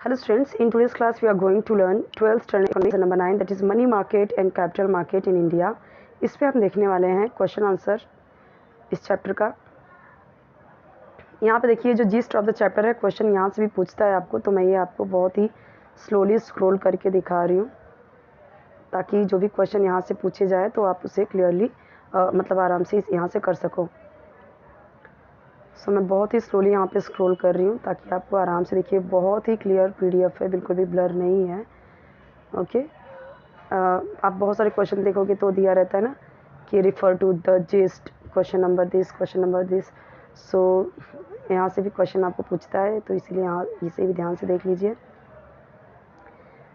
Hello students, in today's class we are going to learn 12th standard economics number 9 that is money market and capital market in India। इस पे हम देखने वाले हैं question answer इस chapter का। यहाँ पे देखिए जो जिस्ट ऑफ द चैप्टर है, क्वेश्चन यहाँ से भी पूछता है आपको, तो मैं ये आपको बहुत ही स्लोली स्क्रॉल करके दिखा रही हूँ ताकि जो भी क्वेश्चन यहाँ से पूछे जाए तो आप उसे क्लियरली मतलब आराम से यहाँ से कर सको। मैं बहुत ही स्लोली यहाँ पे स्क्रॉल कर रही हूँ ताकि आपको आराम से देखिए, बहुत ही क्लियर पीडीएफ है, बिल्कुल भी ब्लर नहीं है। ओके, आप बहुत सारे क्वेश्चन देखोगे तो दिया रहता है ना कि refer to the gist, question number this. So यहाँ से भी क्वेश्चन आपको पूछता है, तो इसीलिए यहाँ इसे भी ध्यान से देख लीजिए।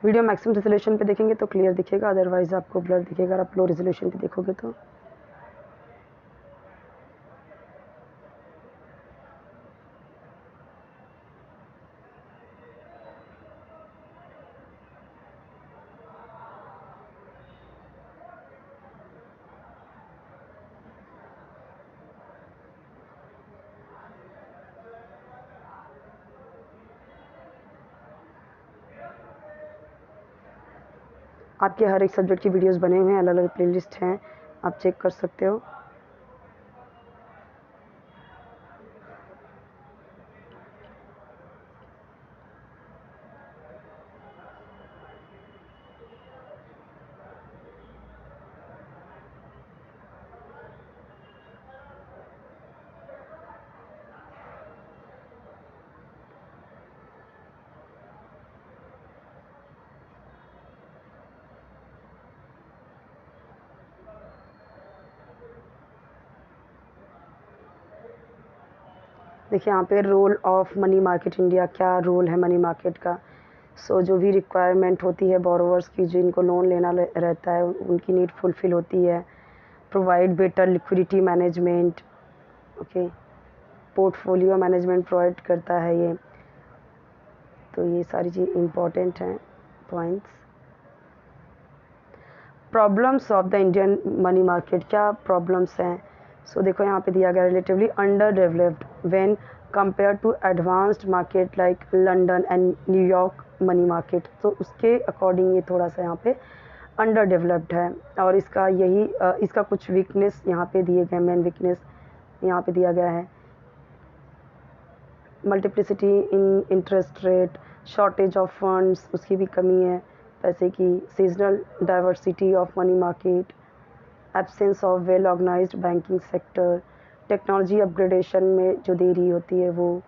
वीडियो मैक्सिमम रेजोल्यूशन पे देखेंगे तो क्लियर दिखेगा, अदरवाइज़ आपको ब्लर दिखेगा अगर आप लो रेजोल्यूशन पे देखोगे तो। आपके हर एक सब्जेक्ट की वीडियोस बने हुए हैं, अलग अलग प्लेलिस्ट हैं, आप चेक कर सकते हो। देखिए यहाँ पे role of money market India, क्या रोल है मनी मार्केट का। जो भी रिक्वायरमेंट होती है बोरोवर्स की, जिनको लोन लेना रहता है, उनकी नीड फुलफिल होती है। Provide better liquidity management, okay, portfolio management provide करता है ये। तो ये सारी चीज़ इम्पॉर्टेंट हैं points. Problems of the Indian money market, क्या प्रॉब्लम्स हैं। देखो यहाँ पे दिया गया, relatively underdeveloped when compare to advanced market like London and New York money market. तो उसके अकॉर्डिंग ये थोड़ा सा यहाँ पे अंडर डेवलप्ड है, और इसका इसका कुछ वीकनेस यहाँ पे दिए गए, मेन वीकनेस यहाँ पे दिया गया है। Multiplicity in interest rate, shortage of funds, उसकी भी कमी है पैसे की। Seasonal diversity of money market, absence of well organised banking sector, technology upgradation में जो देरी होती है वो।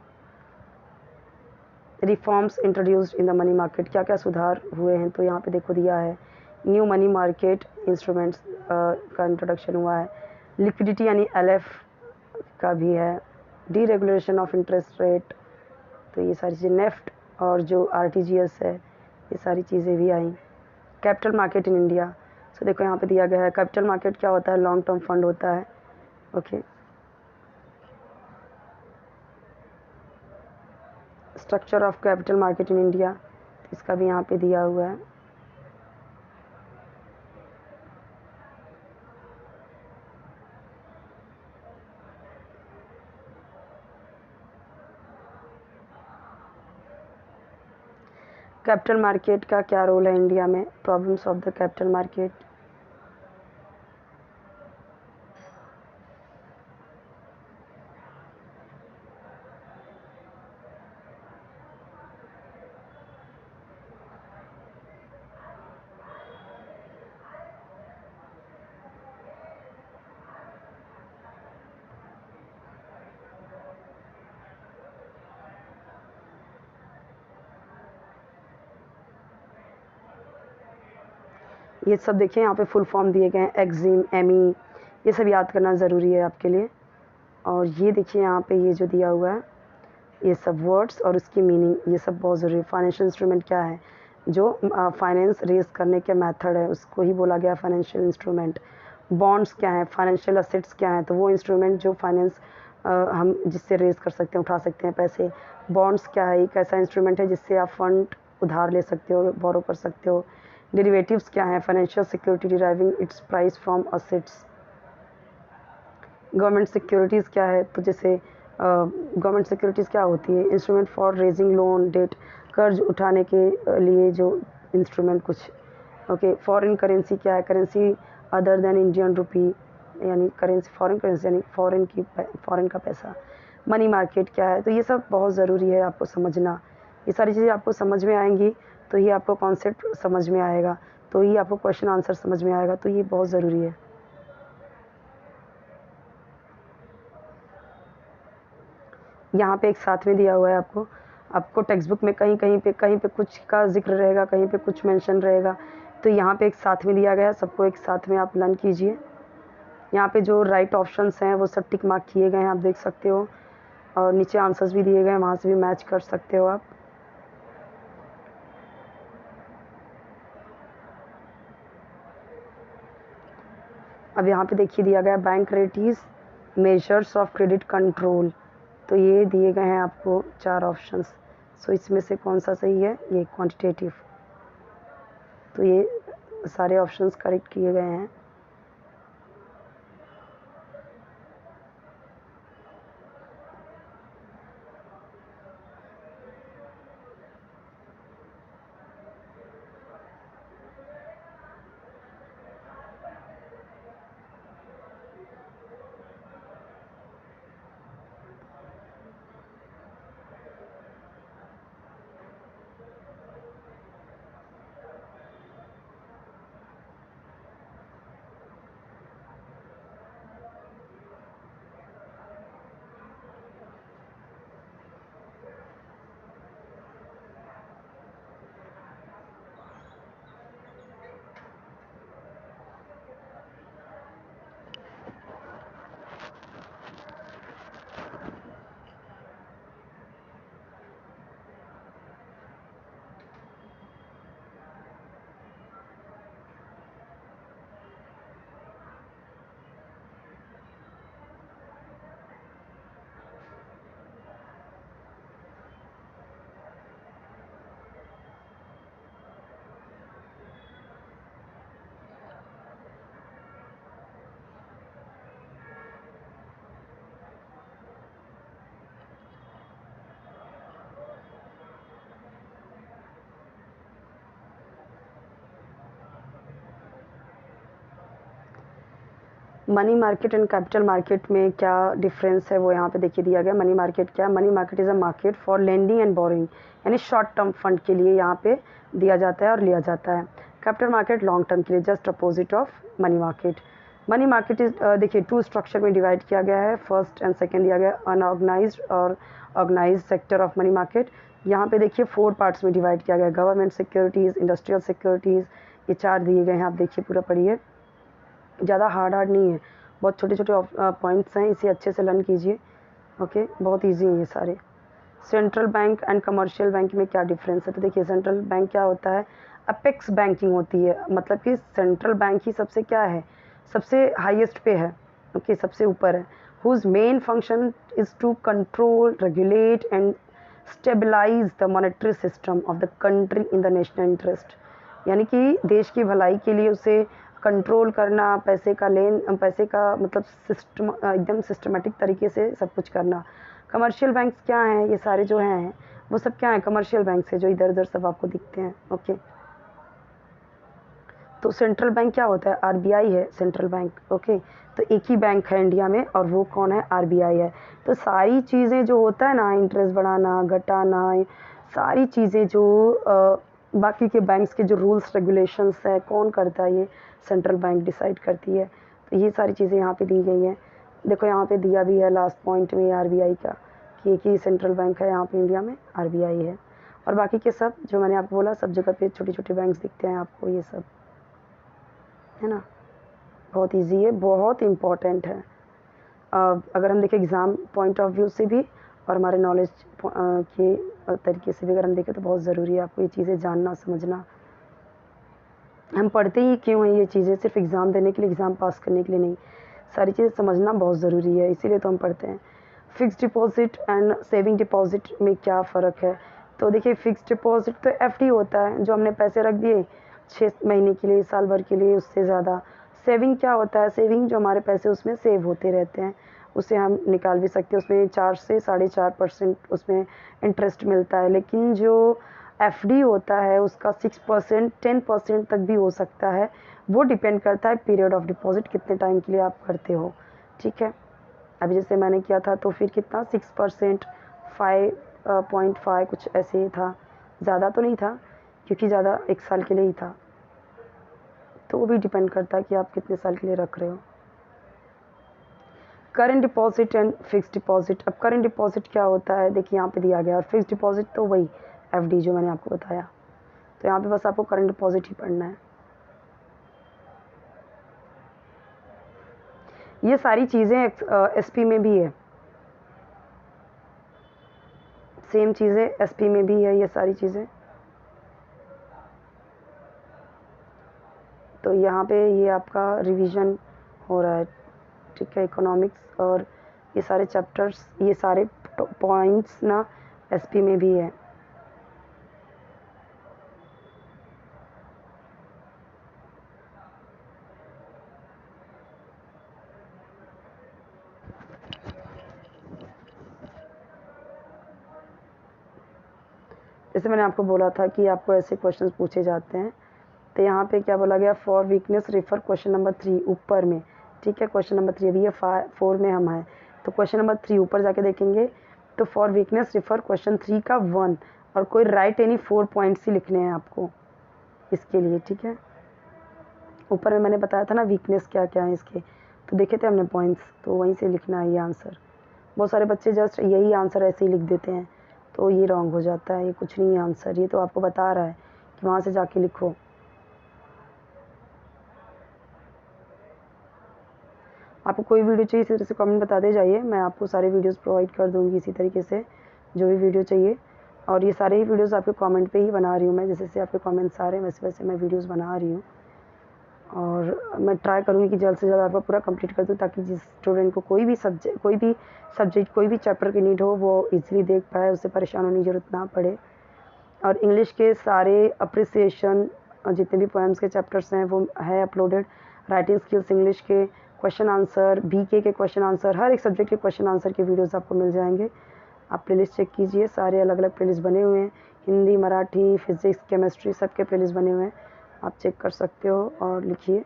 Reforms introduced in the money market, क्या क्या सुधार हुए हैं, तो यहाँ पे देखो दिया है। न्यू मनी मार्केट इंस्ट्रूमेंट्स का इंट्रोडक्शन हुआ है। लिक्विडिटी यानी एलएफ का भी है। डीरेगुलेशन ऑफ इंटरेस्ट रेट, तो ये सारी चीज़ें। नेफ्ट और जो आरटीजीएस है, ये सारी चीज़ें भी आई। कैपिटल मार्केट इन इंडिया, देखो यहाँ पे दिया गया है। कैपिटल मार्केट क्या होता है, लॉन्ग टर्म फंड होता है। Okay, structure of capital market in India, इसका भी यहाँ पे दिया हुआ है। कैपिटल मार्केट का क्या रोल है इंडिया में, problems of the capital market. ये सब देखिए यहाँ पे फुल फॉर्म दिए गए हैं, एक्जिम, एमी, ये सब याद करना ज़रूरी है आपके लिए। और ये देखिए यहाँ पे ये जो दिया हुआ है, ये सब वर्ड्स और उसकी मीनिंग, ये सब बहुत ज़रूरी है। फाइनेंशियल इंस्ट्रूमेंट क्या है, जो फाइनेंस रेज करने के मेथड है उसको ही बोला गया फाइनेंशियल इंस्ट्रूमेंट। बॉन्ड्स क्या है, फाइनेंशियल असेट्स क्या है, तो वो इंस्ट्रूमेंट जो फाइनेंस हम जिससे रेज कर सकते हैं, उठा सकते हैं पैसे। बॉन्ड्स क्या है, एक ऐसा इंस्ट्रूमेंट है जिससे आप फंड उधार ले सकते हो, बोरो कर सकते हो। डेरिवेटिव्स क्या है, financial security deriving its price from assets. Government securities क्या है, तो जैसे गवर्नमेंट सिक्योरिटीज़ क्या होती है, instrument for raising loan, debt, कर्ज उठाने के लिए जो इंस्ट्रूमेंट कुछ। ओके, फॉरेन करेंसी क्या है? Currency other than Indian rupee, यानी करेंसी फॉरेन करेंसी यानी फॉरेन का पैसा। मनी मार्केट क्या है? तो ये सब बहुत ज़रूरी है आपको समझना। ये सारी चीज़ें आपको समझ में आएंगी तो ही आपको कॉन्सेप्ट समझ में आएगा, तो ही आपको क्वेश्चन आंसर समझ में आएगा, तो ये बहुत ज़रूरी है। यहाँ पे एक साथ में दिया हुआ है आपको टेक्स्ट बुक में कहीं पे कुछ का जिक्र रहेगा, कहीं पे कुछ मेंशन रहेगा, तो यहाँ पे एक साथ में दिया गया है, सबको एक साथ में आप लर्न कीजिए। यहाँ पे जो राइट ऑप्शंस हैं वो सब टिक मार्क किए गए हैं, आप देख सकते हो, और नीचे आंसर्स भी दिए गए हैं, वहाँ से भी मैच कर सकते हो आप। अब यहाँ पे देखिए दिया गया bank rates measures of credit control, तो ये दिए गए हैं आपको 4 ऑप्शंस। सो इसमें से कौन सा सही है? ये क्वांटिटेटिव, तो ये सारे ऑप्शंस करेक्ट किए गए हैं। Money market and capital market में क्या डिफरेंस है वो यहाँ पे देखिए दिया गया। मनी मार्केट क्या है? Money market is a market for lending and boring, यानी शॉर्ट टर्म फंड के लिए यहाँ पे दिया जाता है और लिया जाता है। कैपिटल मार्केट लॉन्ग टर्म के लिए, just opposite of money market. Money market is देखिए 2 स्ट्रक्चर में डिवाइड किया गया है, फर्स्ट एंड सेकेंड दिया गया, अनऑर्गेनाइज्ड और organised sector of money market. यहाँ पे देखिए 4 पार्ट्स में डिवाइड किया गया, गवर्नमेंट सिक्योरिटीज़, इंडस्ट्रियल सिक्योरिटीज़, ये 4 दिए गए हैं, आप देखिए पूरा पढ़िए, ज़्यादा हार्ड नहीं है, बहुत छोटे छोटे पॉइंट्स हैं, इसे अच्छे से लर्न कीजिए। ओके, बहुत इजी है ये सारे। Central bank and commercial bank में क्या डिफरेंस है? तो देखिए सेंट्रल बैंक क्या होता है? अपेक्स बैंकिंग होती है, मतलब कि सेंट्रल बैंक ही सबसे क्या है, सबसे हाईएस्ट पे है, ओके, सबसे ऊपर है। Whose main function is to control, regulate and stabilise the monetary system of the country in the national interest, यानी कि देश की भलाई के लिए उसे कंट्रोल करना, पैसे का मतलब सिस्टम एकदम सिस्टमेटिक तरीके से सब कुछ करना। कमर्शियल बैंक्स क्या हैं? ये सारे जो हैं वो सब क्या हैं? कमर्शियल बैंक्स है, जो इधर उधर सब आपको दिखते हैं। ओके, तो सेंट्रल बैंक क्या होता है? आरबीआई है सेंट्रल बैंक। ओके, तो एक ही बैंक है इंडिया में और वो कौन है? आरबीआई है। तो सारी चीज़ें जो होता है ना, इंटरेस्ट बढ़ाना, घटाना, सारी चीज़ें जो बाकी के बैंक्स के जो रूल्स रेगुलेशंस है, कौन करता है? ये सेंट्रल बैंक डिसाइड करती है। तो ये सारी चीज़ें यहाँ पे दी गई हैं। देखो यहाँ पे दिया भी है लास्ट पॉइंट में आरबीआई का, कि एक ही सेंट्रल बैंक है यहाँ पे इंडिया में, आरबीआई है, और बाकी के सब जो मैंने आपको बोला सब जगह पे छोटे छोटे बैंक्स दिखते हैं आपको, ये सब है ना। बहुत इजी है, बहुत इम्पॉर्टेंट है। अगर हम देखें एग्ज़ाम पॉइंट ऑफ व्यू से भी और हमारे नॉलेज के तरीके से भी अगर हम देखें तो बहुत ज़रूरी है आपको ये चीज़ें जानना, समझना। हम पढ़ते ही क्यों हैं ये चीज़ें? सिर्फ एग्ज़ाम देने के लिए, एग्ज़ाम पास करने के लिए नहीं, सारी चीज़ें समझना बहुत ज़रूरी है, इसीलिए तो हम पढ़ते हैं। Fixed deposit and saving deposit में क्या फ़र्क है? तो देखिए फ़िक्स्ड डिपॉज़िट तो एफडी होता है, जो हमने पैसे रख दिए 6 महीने के लिए, साल भर के लिए, उससे ज़्यादा। सेविंग क्या होता है? सेविंग जो हमारे पैसे उसमें सेव होते रहते हैं, उसे हम निकाल भी सकते हैं, उसमें 4 से 4.5% उसमें इंटरेस्ट मिलता है। लेकिन जो एफडी होता है उसका 6% 10% तक भी हो सकता है, वो डिपेंड करता है पीरियड ऑफ डिपॉजिट कितने टाइम के लिए आप करते हो। ठीक है, अभी जैसे मैंने किया था तो फिर कितना 6%, 5.5 कुछ ऐसे ही था, ज़्यादा तो नहीं था क्योंकि ज़्यादा 1 साल के लिए ही था, तो वो भी डिपेंड करता है कि आप कितने साल के लिए रख रहे हो। Current deposit and fix deposit. अब करंट डिपॉजिट क्या होता है, देखिए यहाँ पे दिया गया, और फिक्स डिपॉजिट तो वही एफडी जो मैंने आपको बताया। तो यहाँ पे बस आपको करंट डिपॉजिट ही पढ़ना है। ये सारी चीज़ें एसपी में भी है, सेम चीज़ें एसपी में भी है ये सारी चीज़ें। तो यहाँ पे ये आपका रिवीजन हो रहा है। ठीक है, इकोनॉमिक्स और ये सारे चैप्टर्स, ये सारे पॉइंट्स ना एसपी में भी है। जैसे मैंने आपको बोला था कि आपको ऐसे क्वेश्चंस पूछे जाते हैं, तो यहाँ पे क्या बोला गया, for weakness refer question number 3 ऊपर में। ठीक है, क्वेश्चन नंबर 3, अभी ये 4 में हम हैं, तो क्वेश्चन नंबर 3 ऊपर जाके देखेंगे तो फॉर वीकनेस रेफर क्वेश्चन 3 का 1, और कोई राइट एनी 4 पॉइंट्स ही लिखने हैं आपको इसके लिए। ठीक है, ऊपर में मैंने बताया था ना वीकनेस क्या क्या है इसके, तो देखे थे हमने पॉइंट्स, तो वहीं से लिखना है ये आंसर। बहुत सारे बच्चे जस्ट यही आंसर ऐसे ही लिख देते हैं, तो ये रॉन्ग हो जाता है, ये कुछ नहीं है आंसर, ये तो आपको बता रहा है कि वहाँ से जाके लिखो। आपको कोई वीडियो चाहिए इसी तरह से कमेंट बताते जाइए, मैं आपको सारे वीडियोस प्रोवाइड कर दूँगी इसी तरीके से, जो भी वीडियो चाहिए। और ये सारे ही वीडियोस आपके कमेंट पे ही बना रही हूँ मैं, जैसे जैसे आपके कमेंट्स आ रहे हैं वैसे वैसे मैं वीडियोस बना रही हूँ। और मैं ट्राई करूँगी कि जल्द से जल्द आपका पूरा कंप्लीट कर दूँ, ताकि जिस स्टूडेंट को कोई भी सब्जेक्ट कोई भी चैप्टर की नीड हो वो ईजिली देख पाए, उससे परेशान होने की ज़रूरत ना पड़े। और इंग्लिश के सारे अप्रिसिएशन जितने भी पोएम्स के चैप्टर्स हैं वो है अपलोडेड, राइटिंग स्किल्स इंग्लिश के क्वेश्चन आंसर, बीके के क्वेश्चन आंसर, हर एक सब्जेक्ट के क्वेश्चन आंसर के वीडियोस आपको मिल जाएंगे। आप प्लेलिस्ट चेक कीजिए, सारे अलग अलग प्लेलिस्ट बने हुए हैं, हिंदी, मराठी, फिजिक्स, केमिस्ट्री, सबके प्लेलिस्ट बने हुए हैं, आप चेक कर सकते हो और लिखिए,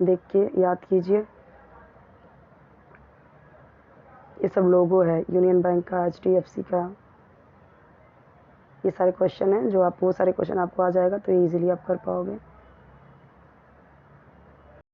देख के याद कीजिए। ये सब लोगो है यूनियन बैंक का, HDFC का, ये सारे क्वेश्चन हैं जो आप, वो सारे क्वेश्चन आपको आ जाएगा तो ईजिली आप कर पाओगे।